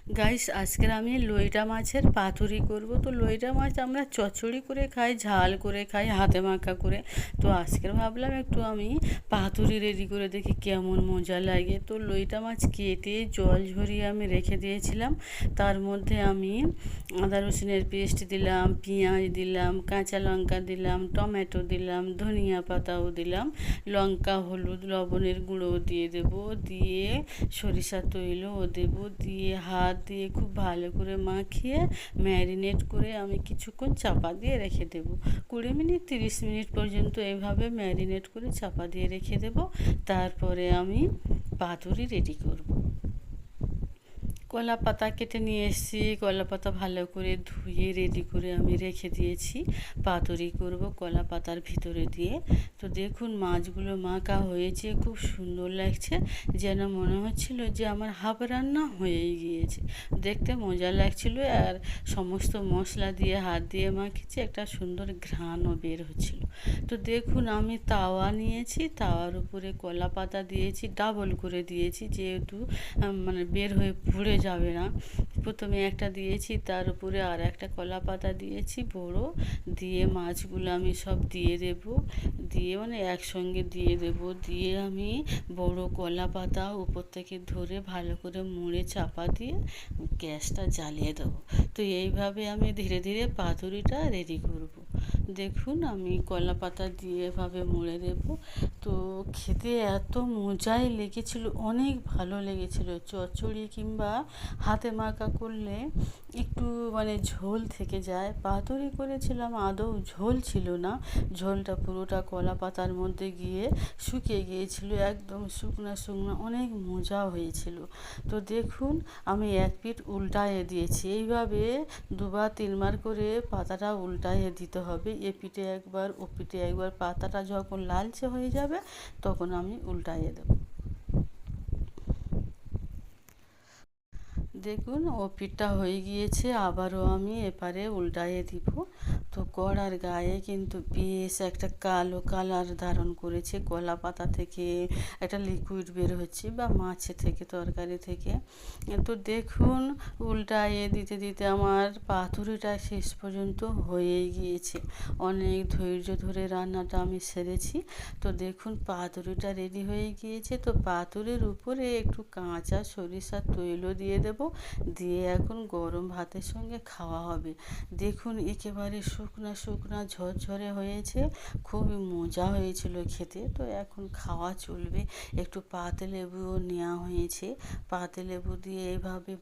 Guys, আজকের আমি লইটা মাছের পাতুরি করব। তো লইটা মাছ আমরা চচ্চড়ি করে খাই, ঝাল করে খাই, হাতে মাখা করে। তো আজকের ভাবলাম একটু আমি পাতুরি রেডি করে দেখি কেমন মজা লাগে। তো লইটা মাছ কেটে জল ঝরিয়ে আমি রেখে দিয়েছিলাম। তার মধ্যে আমি আদা রসুনের পেস্ট দিলাম, পেঁয়াজ দিলাম, কাঁচা লঙ্কা দিলাম, টমেটো দিলাম, ধনিয়া পাতাও দিলাম, লঙ্কা, হলুদ, লবণের গুঁড়ো দিয়ে দেবো, দিয়ে সরিষার তৈলও দেবো, দিয়ে হাত দিয়ে খুব ভালো করে মাখিয়ে ম্যারিনেট করে আমি কিছুক্ষণ চাপা দিয়ে রেখে দেবো। 20 মিনিট 30 মিনিট পর্যন্ত এভাবে ম্যারিনেট করে চাপা দিয়ে রেখে দেবো। তারপরে আমি পাতুরি রেডি করব। কলা পাতা কেটে নিয়ে এসেছি, কলা পাতা ভালো করে ধুয়ে রেডি করে আমি রেখে দিয়েছি। পাতুরি করব কলা পাতার ভিতরে দিয়ে। তো দেখুন মাছগুলো মাখা হয়েছে, খুব সুন্দর লাগছে, যেন মনে হচ্ছিল যে আমার হাফ রান্না হয়েই গিয়েছে। দেখতে মজা লাগছিল, আর সমস্ত মশলা দিয়ে হাত দিয়ে মাখিয়েছি, একটা সুন্দর ঘ্রাণও বের হচ্ছিল। তো দেখুন আমি তাওয়া নিয়েছি, তাওয়ার উপরে কলা পাতা দিয়েছি, ডাবল করে দিয়েছি, যেহেতু মানে বের হয়ে পুড়ে যাবে না। প্রথমে একটা দিয়েছি, তার উপরে আর একটা কলা পাতা দিয়েছি বড়, দিয়ে মাছগুলো আমি সব দিয়ে দেব, দিয়ে মানে একসঙ্গে দিয়ে দেব, দিয়ে আমি বড় কলা পাতা উপর থেকে ধরে ভালো করে মুড়ে চাপা দিয়ে গ্যাসটা জ্বালিয়ে দেবো। তো এইভাবে আমি ধীরে ধীরে পাতুরিটা রেডি করব। দেখুন আমি কলা পাতা দিয়ে এভাবে মুড়ে দেব। তো খেতে এত মজাই লেগেছিল, অনেক ভালো লেগেছিল। চচ্চড়ি কিংবা হাতে মাখা করলে একটু মানে ঝোল থেকে যায়, পাতুরি করেছিলাম আদৌ ঝোল ছিল না, ঝোলটা পুরোটা কলা পাতার মধ্যে গিয়ে শুকিয়ে গিয়েছিল, একদম শুকনা শুকনা, অনেক মজা হয়েছিল। তো দেখুন আমি এক পিঠ উল্টায়ে দিয়েছি, এইভাবে দুবার তিনবার করে পাতাটা উল্টায়ে দিতে হবে, এ পিঠে একবার ও পিঠে একবার। পাতাটা যখন লালচে হয়ে যাবে তখন আমি উল্টায়ে দেবো। দেখুন ও পিঠটা হয়ে গিয়েছে, আবারও আমি এপারে উল্টায়ে দিব। তো কড়ার গায়ে কিন্তু বেশ একটা কালো কালার ধারণ করেছে, কলা পাতা থেকে একটা লিকুইড বের হচ্ছে, বা মাছে থেকে, তরকারি থেকে। তো দেখুন উল্টায়ে দিতে দিতে আমার পাতুরিটা শেষ পর্যন্ত হয়েই গিয়েছে। অনেক ধৈর্য ধরে রান্নাটা আমি সেরেছি। তো দেখুন পাতুরিটা রেডি হয়ে গিয়েছে। তো পাতুরির উপরে একটু কাঁচা সরিষার তৈলও দিয়ে দেব, দিয়ে এখন গরম ভাতের সঙ্গে খাওয়া হবে। দেখুন একেবারে শুকনা শুকনা ঝরঝরে হয়েছে, খুবই মজা হয়েছিল খেতে। তো এখন খাওয়া চলবে। একটু পাতিলেবুও নেওয়া হয়েছে, পাতিলেবু দিয়ে এভাবে